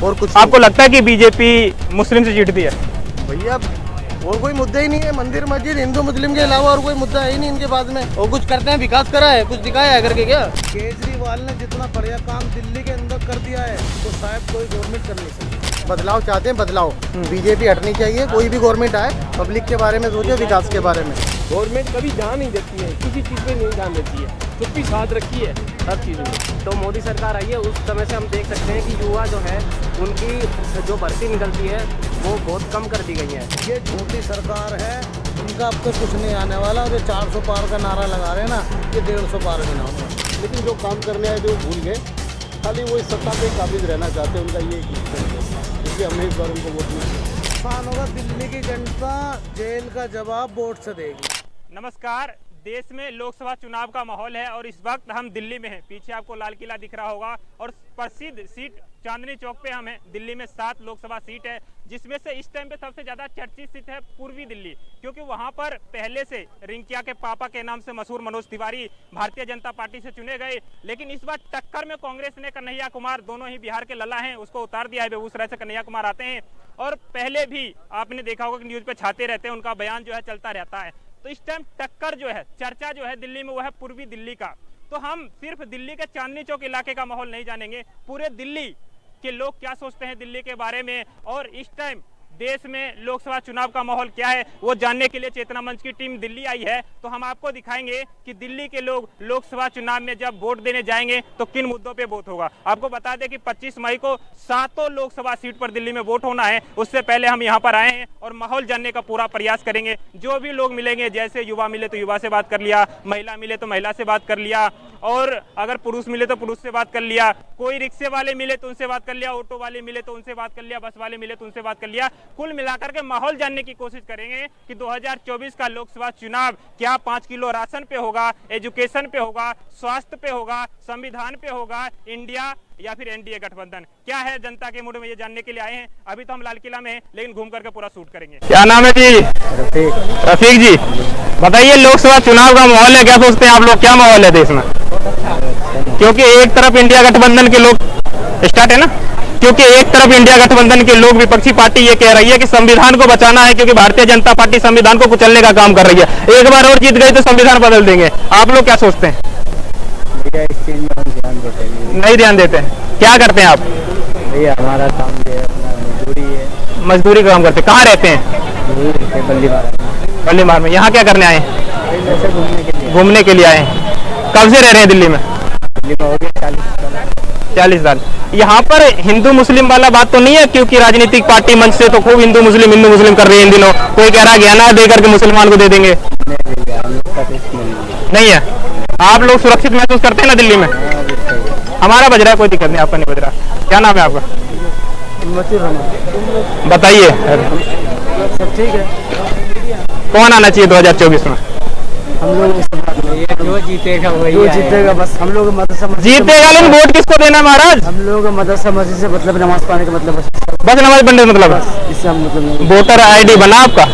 और कुछ आपको लगता है कि बीजेपी मुस्लिम से जीतती है? भैया और कोई मुद्दा ही नहीं है, मंदिर मस्जिद हिंदू मुस्लिम के अलावा और कोई मुद्दा है ही नहीं इनके पास में। और कुछ करते हैं, विकास करा है, कुछ दिखाया है करके क्या? केजरीवाल ने जितना बढ़िया काम दिल्ली के अंदर कर दिया है तो शायद कोई गवर्नमेंट कर नहीं सकती। बदलाव चाहते हैं, बदलाव। बीजेपी हटनी चाहिए, कोई भी गवर्नमेंट आए, पब्लिक के बारे में सोचे, विकास के बारे में। गवर्नमेंट कभी ध्यान नहीं देती है, किसी चीज़ पे नहीं ध्यान देती है, चुप्पी साध रखी है हर चीज़ में। तो मोदी सरकार आई है, उस समय से हम देख सकते हैं कि युवा जो है उनकी जो भर्ती निकलती है वो बहुत कम कर दी गई है। ये छोटी सरकार है, उनका अब तक कुछ नहीं आने वाला। और ये 400 पार का नारा लगा रहे हैं ना, ये 150 पार भी ना होगा। लेकिन जो काम करने आए थे वो भूल गए, खाली वो इस सत्ता पे काबिज रहना चाहते हैं। उनका ये इसलिए हमने इस बार उनको वोट नहीं। नुकसान होगा, दिल्ली की जनता जेल का जवाब वोट से देगी। नमस्कार। देश में लोकसभा चुनाव का माहौल है और इस वक्त हम दिल्ली में हैं। पीछे आपको लाल किला दिख रहा होगा और प्रसिद्ध सीट चांदनी चौक पे हम हैं। दिल्ली में 7 लोकसभा सीट है, जिसमें से इस टाइम पे सबसे ज्यादा चर्चित सीट है पूर्वी दिल्ली, क्योंकि वहां पर पहले से रिंकिया के पापा के नाम से मशहूर मनोज तिवारी भारतीय जनता पार्टी से चुने गए। लेकिन इस बार टक्कर में कांग्रेस ने कन्हैया कुमार, दोनों ही बिहार के लल्ला हैं, उसको उतार दिया है। बेगूसराय से कन्हैया कुमार आते हैं और पहले भी आपने देखा होगा कि न्यूज पे छाते रहते हैं, उनका बयान जो है चलता रहता है। तो इस टाइम टक्कर जो है, चर्चा जो है दिल्ली में, वो है पूर्वी दिल्ली का। तो हम सिर्फ दिल्ली के चांदनी चौक इलाके का माहौल नहीं जानेंगे, पूरे दिल्ली के लोग क्या सोचते हैं दिल्ली के बारे में और इस टाइम देश में लोकसभा चुनाव का माहौल क्या है वो जानने के लिए चेतना मंच की टीम दिल्ली आई है। तो हम आपको दिखाएंगे कि दिल्ली के लोग लोकसभा चुनाव में जब वोट देने जाएंगे तो किन मुद्दों पे वोट होगा। आपको बता दें कि 25 मई को 7 लोकसभा सीट पर दिल्ली में वोट होना है। उससे पहले हम यहाँ पर आए हैं और माहौल जानने का पूरा प्रयास करेंगे। जो भी लोग मिलेंगे, जैसे युवा मिले तो युवा से बात कर लिया, महिला मिले तो महिला से बात कर लिया, और अगर पुरुष मिले तो पुरुष से बात कर लिया, कोई रिक्शे वाले मिले तो उनसे बात कर लिया, ऑटो वाले मिले तो उनसे बात कर लिया, बस वाले मिले तो उनसे बात कर लिया। कुल मिलाकर के माहौल जानने की कोशिश करेंगे कि 2024 का लोकसभा चुनाव क्या 5 किलो राशन पे होगा, एजुकेशन पे होगा, स्वास्थ्य पे होगा, संविधान पे होगा, इंडिया या फिर एनडीए गठबंधन, क्या है जनता के मूड में, ये जानने के लिए आए हैं। अभी तो हम लाल किला में हैं, लेकिन घूम करके पूरा शूट करेंगे। क्या नाम है जी? रफीक जी, बताइए लोकसभा चुनाव का माहौल है, क्या सोचते हैं आप लोग, क्या माहौल है देश में? क्योंकि एक तरफ इंडिया गठबंधन के लोग स्टार्ट है ना, क्योंकि एक तरफ इंडिया गठबंधन के लोग, विपक्षी पार्टी ये कह रही है कि संविधान को बचाना है, क्योंकि भारतीय जनता पार्टी संविधान को कुचलने का काम कर रही है। एक बार और जीत गई तो संविधान बदल देंगे। आप लोग क्या सोचते हैं? इस चीज में हम ध्यान देते नहीं ध्यान देते हैं। क्या करते हैं आप? भैया हमारा काम है, अपना मजदूरी है। मजदूरी का काम करते हैं। कहाँ रहते हैं? बल्लीमार में। यहाँ क्या करने आए हैं? घूमने के लिए आए हैं। कब से रह रहे हैं दिल्ली में? हो गया 40 साल। यहाँ पर हिंदू मुस्लिम वाला बात तो नहीं है, क्योंकि राजनीतिक पार्टी मंच से तो खूब हिंदू मुस्लिम कर रही है इन दिनों। कोई कह रहा है गहना दे करके मुसलमान को दे देंगे। नहीं है। आप लोग सुरक्षित महसूस करते हैं ना दिल्ली में? हमारा बज रहा है, कोई दिक्कत नहीं, आपका नहीं बज रहा। क्या नाम है आपका? बताइए। सब ठीक है। कौन आना चाहिए 2024 में? हम लोग जो जीतेगा वही, जो जीतेगा बस। हम लोग मदरसा जीतेगा, लेकिन वोट किसको देना है महाराज? हम लोग मदरसा मस्जिद से मतलब नमाज पढ़ने का मतलब बस नमाज पढ़ने का मतलब है। इससे हम मतलब वोटर आईडी बना आपका?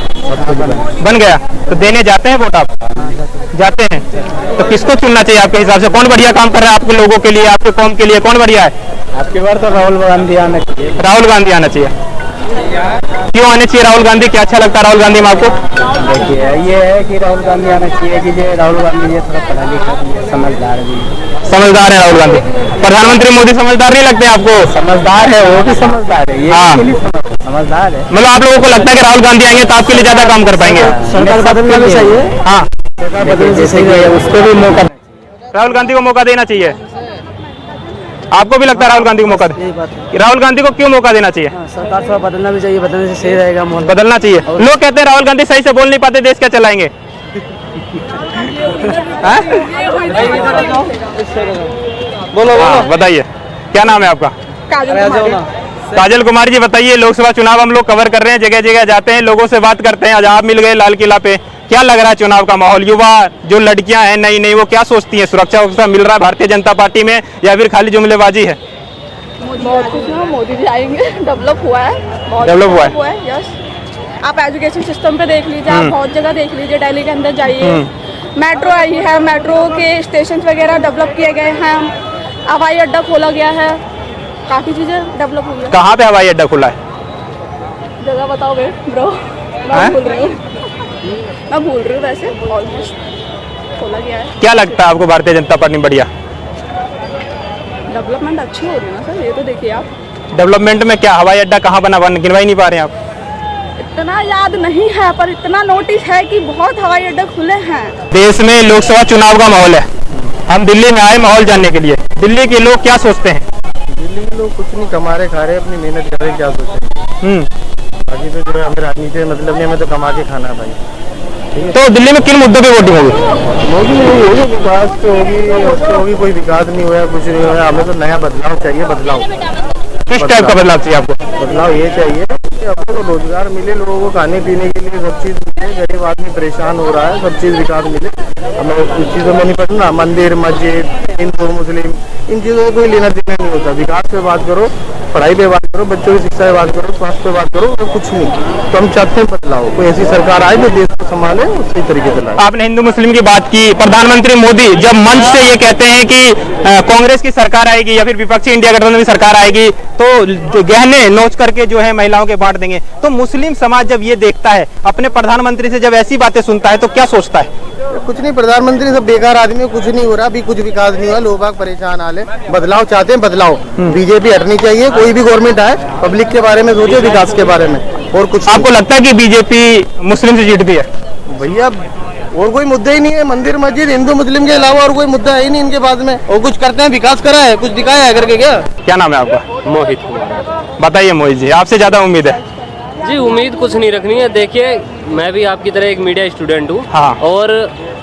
बन गया। तो देने जाते हैं वोट आप? जाते हैं। तो किसको चुनना चाहिए आपके हिसाब से? कौन बढ़िया काम कर रहा है आपके लोगों के लिए, आपके कौम के लिए? कौन बढ़िया है? आपकी बार तो राहुल गांधी आना चाहिए। राहुल गांधी आना चाहिए। क्यों आने चाहिए राहुल गांधी? क्या अच्छा लगता है राहुल गांधी में आपको? देखिए ये है कि राहुल गांधी आना चाहिए कि जो राहुल गांधी ये थोड़ा पढ़ा लिखा भी है, समझदार भी है। समझदार है राहुल गांधी। प्रधानमंत्री मोदी समझदार नहीं लगते आपको? समझदार है, वो भी समझदार है। ये हाँ। समझदार है। मतलब आप लोगों को लगता है कि राहुल गांधी आएंगे तो आपके लिए ज्यादा काम कर पाएंगे? सरकार बदलना भी चाहिए। हाँ, बदलना चाहिए, उसको भी मौका। राहुल गांधी को मौका देना चाहिए। आपको भी लगता है राहुल गांधी को मौका दे? राहुल गांधी को क्यों मौका देना चाहिए? सरकार थोड़ा बदलना भी चाहिए, बदलने से सही रहेगा माहौल। बदलना चाहिए। लोग कहते हैं राहुल गांधी सही से बोल नहीं पाते, देश क्या चलाएंगे? बोलो बताइए, क्या नाम है आपका? काजल कुमारी जी, बताइए लोकसभा चुनाव हम लोग कवर कर रहे हैं, जगह जगह जाते हैं, लोगों से बात करते हैं। आज आप मिल गए लाल किला पे, क्या लग रहा है चुनाव का माहौल? युवा जो लड़कियां हैं नई नई, वो क्या सोचती हैं? सुरक्षा मिल रहा है भारतीय जनता पार्टी में या फिर खाली जुमलेबाजी है? बहुत कुछ है, मोदी जी आएंगे, डेवलप हुआ है, डेवलप हुआ है। यस। आप एजुकेशन सिस्टम पे देख लीजिए, आप बहुत जगह देख लीजिए, दिल्ली के अंदर जाइए, मेट्रो आई है, मेट्रो के स्टेशन वगैरह डेवलप किए गए हैं, हवाई अड्डा खोला गया है, काफ़ी चीज़ें डेवलप हुई है। कहाँ पे हवाई अड्डा खुला है? जगह बताओ ब्रो, मैं भूल रही हूँ वैसे, ऑलमोस्ट खोला गया है। क्या लगता है आपको भारतीय जनता पार्टी बढ़िया डेवलपमेंट अच्छी हो रही है ना सर, ये तो देखिए आप। डेवलपमेंट में क्या हवाई अड्डा कहाँ बना गिनवा ही नहीं पा रहे हैं आप? इतना याद नहीं है पर इतना नोटिस है कि बहुत हवाई अड्डे खुले हैं। देश में लोकसभा चुनाव का माहौल है, हम दिल्ली में आए माहौल जानने के लिए। दिल्ली के लोग क्या सोचते हैं? दिल्ली के लोग कुछ नहीं कमा रहे, खा रहे, अपनी मेहनत कर रहे, क्या सोचें। बाकी तो जो है हमें राजनीति में मतलब नहीं, हमें तो कमा के खाना है भाई। तो दिल्ली में किन मुद्दों पे वोटिंग होगी? मोदी नहीं होगी, विकास तो होगी, कोई विकास नहीं हुआ, कुछ नहीं हुआ। हमें तो नया बदलाव चाहिए, बदलाव। किस टाइप का बदलाव चाहिए आपको? बदलाव ये चाहिए कि अपने को रोजगार मिले, लोगों को खाने पीने के लिए सब चीज़ मिले, गरीब आदमी परेशान हो रहा है, सब चीज़ विकास मिले। हमें कुछ चीज़ों में नहीं पड़ना, मंदिर मस्जिद हिंदू मुस्लिम इन चीज़ों को कोई लेना देना नहीं होता। विकास पे बात करो, पढ़ाई पे बात करो, बच्चों की शिक्षा पे बात करो, स्वास्थ्य पे बात करो, तो कुछ नहीं। तो हम चाहते हैं बदलाव, कोई ऐसी सरकार आए जो देश को संभाले, उसी तरीके से लाए। आपने हिंदू मुस्लिम की बात की, प्रधानमंत्री मोदी जब मंच से ये कहते हैं कि कांग्रेस की सरकार आएगी या फिर विपक्षी इंडिया गठबंधन की सरकार आएगी तो गहने नोच करके जो है महिलाओं के बांट देंगे, तो मुस्लिम समाज जब ये देखता है, अपने प्रधानमंत्री से जब ऐसी बातें सुनता है, तो क्या सोचता है? कुछ नहीं, प्रधानमंत्री सब बेकार आदमी, कुछ नहीं हो रहा, अभी कुछ विकास नहीं हुआ, लोग बाग परेशान हाल है। बदलाव चाहते हैं, बदलाव। बीजेपी हटनी चाहिए, कोई भी गवर्नमेंट आए, पब्लिक के बारे में सोचे, विकास के बारे में, और कुछ। आपको लगता है कि बीजेपी मुस्लिम से जीतती है? भैया और कोई मुद्दा ही नहीं है, मंदिर मस्जिद हिंदू मुस्लिम के अलावा और कोई मुद्दा है ही नहीं इनके पास में। और कुछ करते हैं, विकास करा है, कुछ दिखाया है करके। क्या नाम है आपका? मोहित कुमार। बताइए मोहित जी, आपसे ज्यादा उम्मीद है? जी उम्मीद कुछ नहीं रखनी है। देखिए मैं भी आपकी तरह एक मीडिया स्टूडेंट हूँ, हाँ। और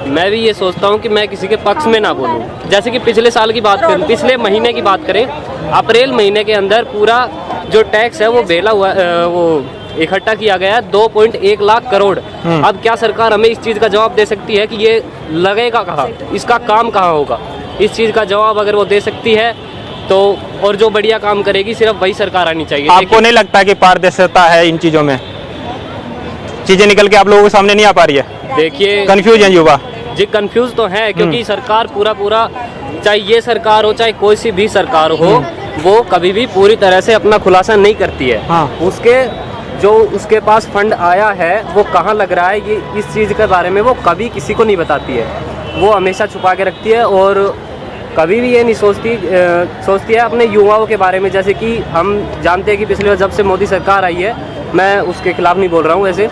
मैं भी ये सोचता हूँ कि मैं किसी के पक्ष में ना बोलूँ। जैसे कि पिछले साल की बात करें, पिछले महीने की बात करें, अप्रैल महीने के अंदर पूरा जो टैक्स है वो बेला हुआ, वो इकट्ठा किया गया है 2.1 लाख करोड़। अब क्या सरकार हमें इस चीज़ का जवाब दे सकती है कि ये लगेगा कहाँ, इसका काम कहाँ होगा? इस चीज़ का जवाब अगर वो दे सकती है तो, और जो बढ़िया काम करेगी, सिर्फ वही सरकार आनी चाहिए। आपको नहीं लगता कि पारदर्शिता है इन चीजों में? चीजें निकल के आप लोगों के सामने नहीं आ पा रही है? देखिए कंफ्यूज है युवा जी, कंफ्यूज तो है, क्योंकि सरकार पूरा चाहे ये सरकार हो चाहे कोई सी भी सरकार हो, वो कभी भी पूरी तरह से अपना खुलासा नहीं करती है। हाँ। उसके पास फंड आया है वो कहाँ लग रहा है, ये इस चीज़ के बारे में वो कभी किसी को नहीं बताती है। वो हमेशा छुपा के रखती है, और कभी भी ये नहीं सोचती है अपने युवाओं के बारे में। जैसे कि हम जानते हैं कि पिछले जब से मोदी सरकार आई है, मैं उसके खिलाफ नहीं बोल रहा हूँ वैसे,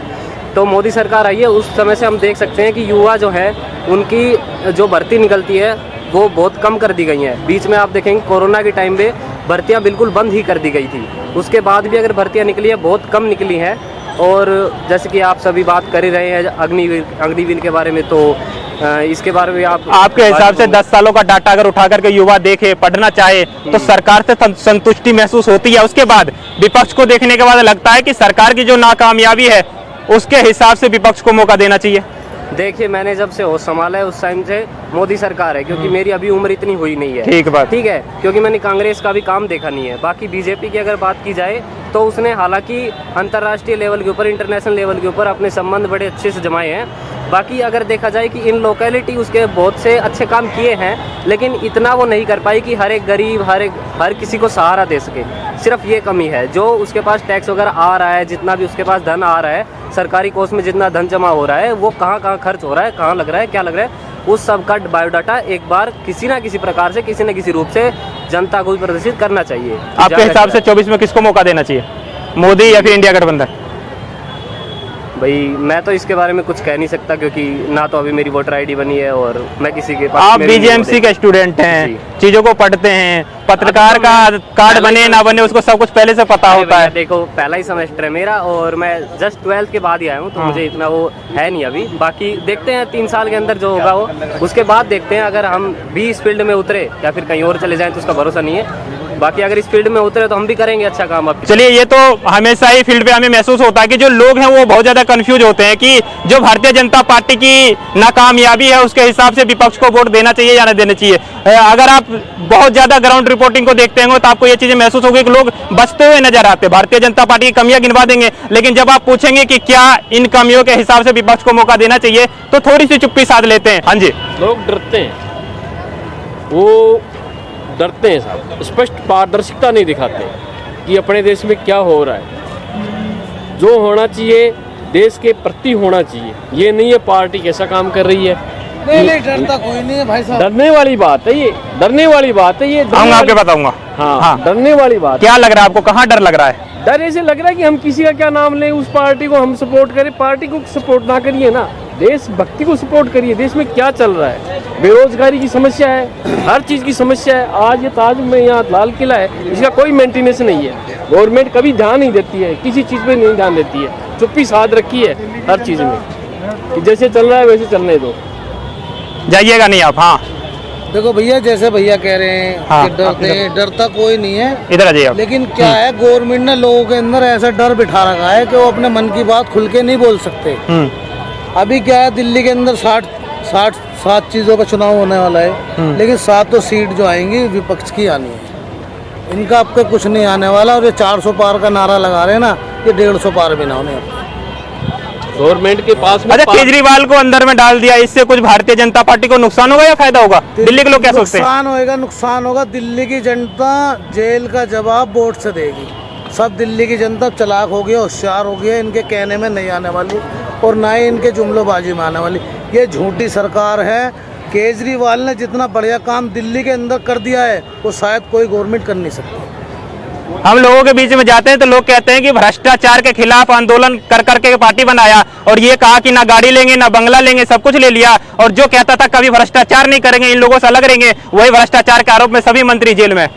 तो मोदी सरकार आई है उस समय से हम देख सकते हैं कि युवा जो है उनकी जो भर्ती निकलती है वो बहुत कम कर दी गई है। बीच में आप देखेंगे कोरोना के टाइम पे भर्तियां बिल्कुल बंद ही कर दी गई थी, उसके बाद भी अगर भर्तियां निकली है बहुत कम निकली हैं। और जैसे कि आप सभी बात कर ही रहे हैं अग्निवीर के बारे में, तो इसके बारे में आपके हिसाब से 10 सालों का डाटा अगर उठा करके युवा देखे, पढ़ना चाहे, तो सरकार से संतुष्टि महसूस होती है? उसके बाद विपक्ष को देखने के बाद लगता है कि सरकार की जो नाकामयाबी है उसके हिसाब से विपक्ष को मौका देना चाहिए? देखिए मैंने जब से होश संभाला है उस टाइम से मोदी सरकार है, क्योंकि मेरी अभी उम्र इतनी हुई नहीं है। ठीक है, क्योंकि मैंने कांग्रेस का भी काम देखा नहीं है। बाकी बीजेपी की अगर बात की जाए तो उसने हालांकि अंतर्राष्ट्रीय लेवल के ऊपर, इंटरनेशनल लेवल के ऊपर अपने संबंध बड़े अच्छे से जमाए हैं। बाकी अगर देखा जाए कि इन लोकेलिटी उसके बहुत से अच्छे काम किए हैं, लेकिन इतना वो नहीं कर पाई कि हर एक गरीब, हर किसी को सहारा दे सके। सिर्फ ये कमी है। जो उसके पास टैक्स वगैरह आ रहा है, जितना भी उसके पास धन आ रहा है, सरकारी कोष में जितना धन जमा हो रहा है, वो कहाँ कहाँ खर्च हो रहा है, कहाँ लग रहा है, क्या लग रहा है, उस सब का बायोडाटा एक बार किसी ना किसी प्रकार से, किसी न किसी रूप से जनता को प्रदर्शित करना चाहिए। आपके हिसाब से 24 में किसको मौका देना चाहिए, मोदी या फिर इंडिया गठबंधन? भाई मैं तो इसके बारे में कुछ कह नहीं सकता, क्योंकि ना तो अभी मेरी वोटर आईडी बनी है और मैं किसी के पास। आप बीजेएमसी के स्टूडेंट हैं, चीजों को पढ़ते हैं, पत्रकार का कार्ड बने ना बने उसको सब कुछ पहले से पता होता है। देखो पहला ही सेमेस्टर है मेरा और मैं जस्ट 12th के बाद ही आया हूँ, तो मुझे इतना वो है नहीं अभी। बाकी देखते हैं 3 साल के अंदर जो होगा वो, उसके बाद देखते हैं। अगर हम भी इस फील्ड में उतरे या फिर कहीं और चले जाएं तो उसका भरोसा नहीं है। बाकी अगर इस फील्ड में उतरे तो हम भी करेंगे अच्छा काम। अब चलिए, ये तो हमेशा ही फील्ड पे हमें महसूस होता है कि जो लोग हैं वो बहुत ज्यादा कंफ्यूज होते हैं कि जो भारतीय जनता पार्टी की नाकामयाबी है उसके हिसाब से विपक्ष को वोट देना चाहिए या नहीं देना चाहिए। अगर आप बहुत ज्यादा ग्राउंड रिपोर्टिंग को देखते होंगे तो आपको ये चीजें महसूस होगी कि लोग बचते हुए नजर आते हैं। भारतीय जनता पार्टी की कमियां गिनवा देंगे, लेकिन जब आप पूछेंगे कि क्या इन कमियों के हिसाब से विपक्ष को मौका देना चाहिए तो थोड़ी सी चुप्पी साध लेते हैं। हाँ जी, लोग डरते हैं। वो डरते हैं साहब, स्पष्ट पारदर्शिता नहीं दिखाते कि अपने देश में क्या हो रहा है। जो होना चाहिए देश के प्रति होना चाहिए, ये नहीं है पार्टी कैसा काम कर रही है। नहीं डरता कोई नहीं है भाई साहब। डरने वाली बात है ये, डरने वाली बात है ये। आपके बताऊंगा। हाँ, डरने वाली बात। क्या लग रहा है आपको, कहाँ डर लग रहा है? डर ऐसे लग रहा है कि हम किसी का क्या नाम लें, उस पार्टी को हम सपोर्ट करें। पार्टी को सपोर्ट ना करिए ना, देशभक्ति को सपोर्ट करिए। देश में क्या चल रहा है, बेरोजगारी की समस्या है, हर चीज़ की समस्या है। आज ये ताज में यहाँ लाल किला है, इसका कोई मेंटेनेंस नहीं है। गवर्नमेंट कभी ध्यान नहीं देती है, किसी चीज़ पे नहीं ध्यान देती है, चुप्पी साध रखी है हर चीज़ में कि जैसे चल रहा है वैसे चलने दो, जाइएगा नहीं आप। हाँ देखो भैया, जैसे भैया कह रहे हैं हाँ, कि डरते हैं, डरता कोई नहीं है। इधर आ जाइए आप। लेकिन क्या है, गवर्नमेंट ने लोगों के अंदर ऐसा डर बिठा रखा है कि वो अपने मन की बात खुल के नहीं बोल सकते। अभी क्या है, दिल्ली के अंदर 60 चीज़ों का चुनाव होने वाला है, लेकिन 7 सीट जो आएंगी विपक्ष की आनी है। इनका अब तक कुछ नहीं आने वाला। और ये 400 पार का नारा लगा रहे हैं ना, ये 150 पार भी ना होने। गवर्नमेंट के पास में। अच्छा, केजरीवाल को अंदर में डाल दिया, इससे कुछ भारतीय जनता पार्टी को नुकसान होगा या फायदा होगा? दिल्ली के लोग क्या सोचते हैं? नुकसान होगा। दिल्ली की जनता जेल का जवाब वोट से देगी। सब दिल्ली की जनता चालाक हो गई, होशियार हो गई है, इनके कहने में नहीं आने वाली और ना ही इनके जुमलोबाजी में आने वाली। ये झूठी सरकार है। केजरीवाल ने जितना बढ़िया काम दिल्ली के अंदर कर दिया है, वो शायद कोई गवर्नमेंट कर नहीं सकती। हम लोगों के बीच में जाते हैं तो लोग कहते हैं कि भ्रष्टाचार के खिलाफ आंदोलन कर करके पार्टी बनाया और ये कहा कि ना गाड़ी लेंगे ना बंगला लेंगे, सब कुछ ले लिया। और जो कहता था कभी भ्रष्टाचार नहीं करेंगे, इन लोगों से अलग रहेंगे, वही भ्रष्टाचार के आरोप में सभी मंत्री जेल में।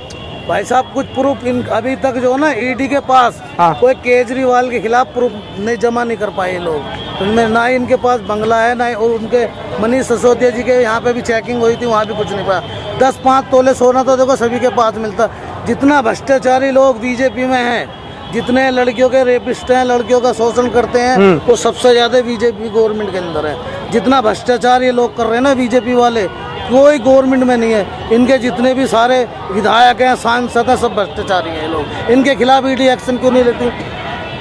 भाई साहब, कुछ प्रूफ अभी तक जो है ना ईडी के पास कोई केजरीवाल के खिलाफ प्रूफ नहीं जमा नहीं कर पाए लोग। उनमें ना ही इनके पास बंगला है, ना ही और उनके मनीष सिसोदिया जी के यहाँ पे भी चेकिंग हुई थी, वहाँ भी कुछ नहीं पाया। 10-5 तोले सोना तो देखो सभी के पास मिलता। जितना भ्रष्टाचारी लोग बीजेपी में हैं, जितने लड़कियों के रेपिस्ट हैं, लड़कियों का शोषण करते हैं, वो सबसे ज्यादा बीजेपी गवर्नमेंट के अंदर है। जितना भ्रष्टाचार ये लोग कर रहे हैं ना बीजेपी वाले, कोई गवर्नमेंट में नहीं है। इनके जितने भी सारे विधायक हैं, सांसद हैं, सब भ्रष्टाचारी हैं लोग। इनके खिलाफ ईडी एक्शन क्यों नहीं लेती?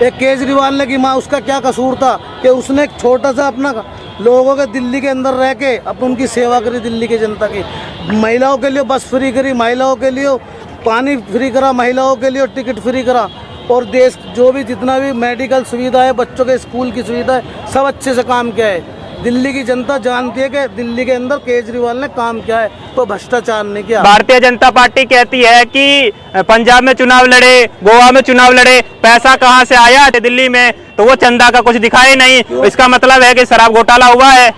एक केजरीवाल ने कि माँ उसका क्या कसूर था कि उसने एक छोटा सा अपना लोगों के दिल्ली के अंदर रह के अपन उनकी सेवा करी, दिल्ली की जनता की। महिलाओं के लिए बस फ्री करी, महिलाओं के लिए पानी फ्री करा, महिलाओं के लिए टिकट फ्री करा, और देश जो भी जितना भी मेडिकल सुविधा है, बच्चों के स्कूल की सुविधा है, सब अच्छे से काम किया है। दिल्ली की जनता जानती है कि दिल्ली के अंदर केजरीवाल ने काम किया है, तो भ्रष्टाचार नहीं किया। भारतीय जनता पार्टी कहती है कि पंजाब में चुनाव लड़े, गोवा में चुनाव लड़े, पैसा कहां से आया दिल्ली में, तो वो चंदा का कुछ दिखाई नहीं। इसका मतलब है कि शराब घोटाला हुआ है।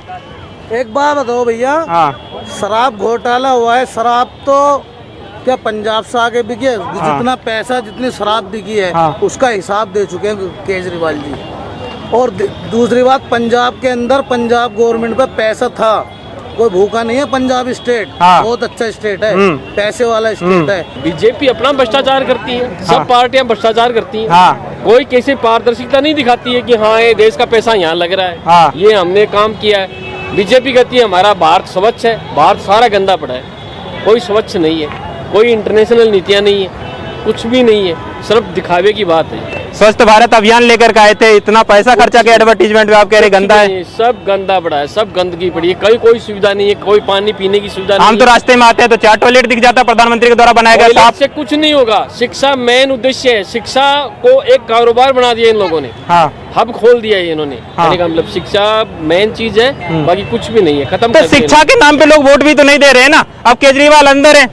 एक बात बताओ भैया, शराब घोटाला हुआ है। शराब तो क्या पंजाब से आगे बिकी है? जितना पैसा, जितनी शराब बिकी है, उसका हिसाब दे चुके हैं केजरीवाल जी। और दूसरी बात, पंजाब के अंदर पंजाब गवर्नमेंट पे पैसा था, कोई भूखा नहीं है। पंजाब स्टेट बहुत अच्छा स्टेट है, पैसे वाला स्टेट है। बीजेपी अपना भ्रष्टाचार करती है, सब पार्टियां भ्रष्टाचार करती हैं। कोई कैसे पारदर्शिता नहीं दिखाती है कि हाँ ये देश का पैसा यहाँ लग रहा है, ये हमने काम किया है। बीजेपी कहती है हमारा भारत स्वच्छ है, भारत सारा गंदा पड़ा है। कोई स्वच्छ नहीं है, कोई इंटरनेशनल नीतियाँ नहीं है, कुछ भी नहीं है, सिर्फ दिखावे की बात है। स्वच्छ भारत अभियान लेकर के आए थे, इतना पैसा खर्चा किया एडवर्टीजमेंट में, आप कह रहे गंदा है। सब गंदा पड़ा है, सब गंदगी पड़ी है, कोई सुविधा नहीं है, कोई पानी पीने की सुविधा नहीं। हम तो रास्ते में आते हैं तो 4 टॉयलेट दिख जाता, प्रधानमंत्री के द्वारा बनाया गया। आपसे कुछ नहीं होगा। शिक्षा मेन उद्देश्य है, शिक्षा को एक कारोबार बना दिया इन लोगों ने। हब खोल दिया है इन्होंने। मतलब शिक्षा मेन चीज है, बाकी कुछ भी नहीं है, खत्म। तो शिक्षा के नाम पे लोग वोट भी तो नहीं दे रहे हैं ना। अब केजरीवाल अंदर है,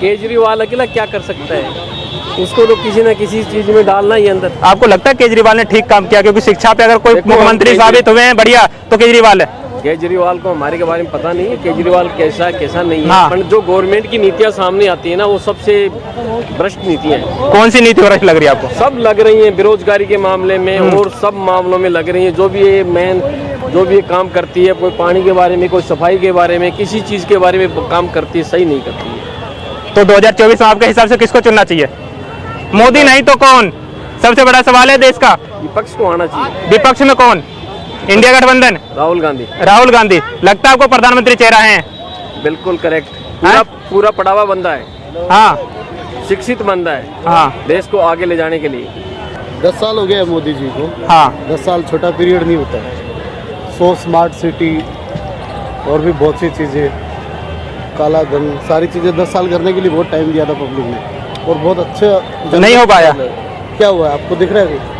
केजरीवाल अकेला क्या कर सकता है? उसको तो किसी न किसी चीज में डालना ही अंदर। आपको लगता है केजरीवाल ने ठीक काम किया? क्योंकि शिक्षा पे अगर कोई मुख्यमंत्री साबित हुए हैं बढ़िया, तो केजरीवाल है। केजरीवाल को हमारे के बारे में पता नहीं है, केजरीवाल कैसा कैसा नहीं है। पर जो गवर्नमेंट की नीतियाँ सामने आती है ना, वो सबसे भ्रष्ट नीतियाँ हैं। कौन सी नीति भ्रष्ट लग रही है आपको? सब लग रही है, बेरोजगारी के मामले में और सब मामलों में लग रही है। जो भी ये मेन जो भी काम करती है, कोई पानी के बारे में, कोई सफाई के बारे में, किसी चीज के बारे में काम करती है, सही नहीं करती है। तो 2024 में आपके हिसाब से किसको चुनना चाहिए? मोदी नहीं तो कौन? सबसे बड़ा सवाल है देश का। विपक्ष को आना चाहिए। विपक्ष में कौन? इंडिया गठबंधन, राहुल गांधी। राहुल गांधी लगता है आपको प्रधानमंत्री चेहरा है? बिल्कुल करेक्ट। पूरा पढ़ावा बंदा है। हाँ, शिक्षित बंदा है। हाँ, देश को आगे ले जाने के लिए। 10 साल हो गया मोदी जी को। हाँ, 10 साल छोटा पीरियड नहीं होता है। 100 स्मार्ट सिटी और भी बहुत सी चीज़ें काला धन सारी चीज़ें 10 साल करने के लिए बहुत टाइम दिया था पब्लिक ने, और बहुत अच्छा नहीं हो पाया। क्या हुआ है आपको दिख रहा है?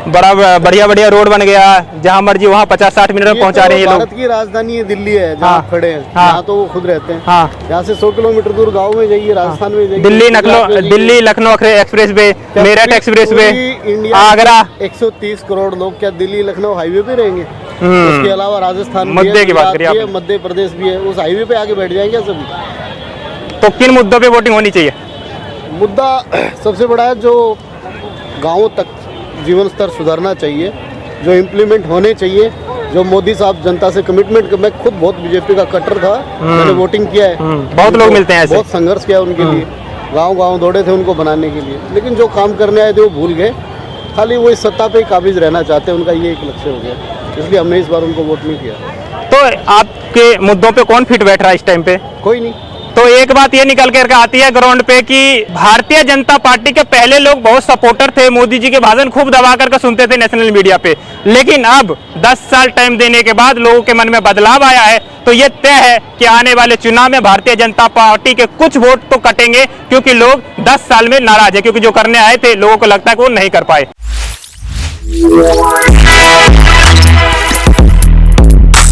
बड़ा बढ़िया बढ़िया रोड बन गया, जहाँ मर्जी वहाँ 50-60 मिनट में पहुँचा रहे हैं ये लोग। भारत की राजधानी है दिल्ली है, जहाँ हाँ, आप खड़े हैं, हाँ, यहाँ तो वो खुद रहते हैं। हाँ, यहाँ से 100 किलोमीटर दूर गांव में जाइए, राजस्थान में जाइए, Delhi Lucknow express way, Meerut express way, India, Agra. 130 crore लोग क्या दिल्ली लखनऊ हाईवे पे रहेंगे? उसके अलावा राजस्थान भी मुद्दे है, की बात करिए गुजरात भी आप। है, मध्य प्रदेश भी है, उस हाईवे पे आके बैठ जाएंगे सभी। तो किन मुद्दों पे वोटिंग होनी चाहिए? मुद्दा सबसे बड़ा है जो गाँवों तक जीवन स्तर सुधारना चाहिए, जो इम्प्लीमेंट होने चाहिए, जो मोदी साहब जनता से कमिटमेंट। मैं खुद बहुत बीजेपी का कट्टर था, मैंने वोटिंग किया है, बहुत लोग मिलते हैं ऐसे। बहुत संघर्ष किया उनके लिए, गांव दौड़े थे उनको बनाने के लिए, लेकिन जो काम करने आए थे वो भूल गए, खाली वो इस सत्ता पे काबिज रहना चाहते हैं, उनका ये एक लक्ष्य हो गया, इसलिए हमने इस बार उनको वोट नहीं किया। तो आपके मुद्दों पे कौन फिट बैठ रहा है इस टाइम पे? कोई नहीं। तो एक बात ये निकल कर आती है ग्राउंड पे कि भारतीय जनता पार्टी के पहले लोग बहुत सपोर्टर थे, मोदी जी के भाषण खूब दबा करके सुनते थे नेशनल मीडिया पे, लेकिन अब 10 साल टाइम देने के बाद लोगों के मन में बदलाव आया है। तो ये तय है कि आने वाले चुनाव में भारतीय जनता पार्टी के कुछ वोट तो कटेंगे, क्योंकि लोग 10 साल में नाराज है, क्योंकि जो करने आए थे लोगों को लगता है कि वो नहीं कर पाए।